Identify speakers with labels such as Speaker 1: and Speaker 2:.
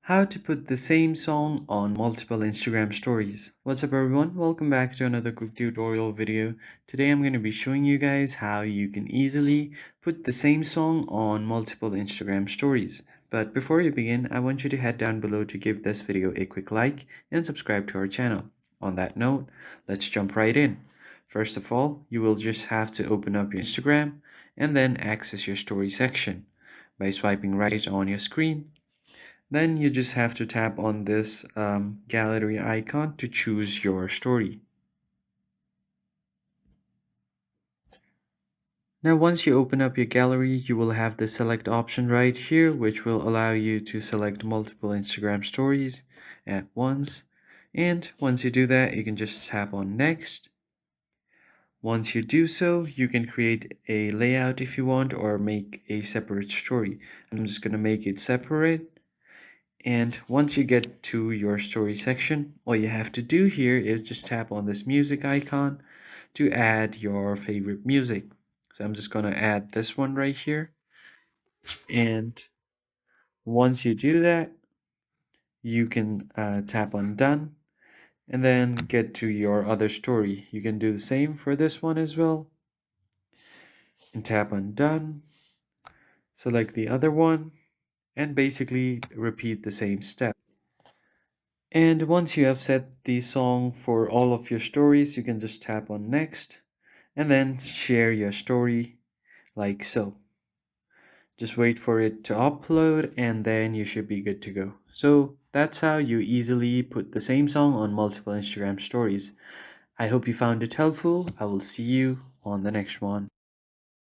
Speaker 1: How to put the same song on multiple Instagram stories. What's up everyone? Welcome back to another quick tutorial video. Today I'm going to be showing you guys how you can easily put the same song on multiple Instagram stories. But before you begin, I want you to head down below to give this video a quick like and subscribe to our channel. On that note, let's jump right in. First of all, you will just have to open up your Instagram and then access your story section by swiping right on your screen. Then you just have to tap on this gallery icon to choose your story. Now once you open up your gallery, you will have the select option right here, which will allow you to select multiple Instagram stories at once. And once you do that, you can just tap on next. Once you do so, you can create a layout if you want or make a separate story. I'm just going to make it separate. And once you get to your story section, all you have to do here is just tap on this music icon to add your favorite music. So I'm just going to add this one right here. And once you do that, you can tap on done and then get to your other story. You can do the same for this one as well and tap on done, select the other one, and basically repeat the same step. And once you have set the song for all of your stories, you can just tap on next and then share your story like so. Just wait for it to upload and then you should be good to go. So that's how you easily put the same song on multiple Instagram stories. I hope you found it helpful. I will see you on the next one.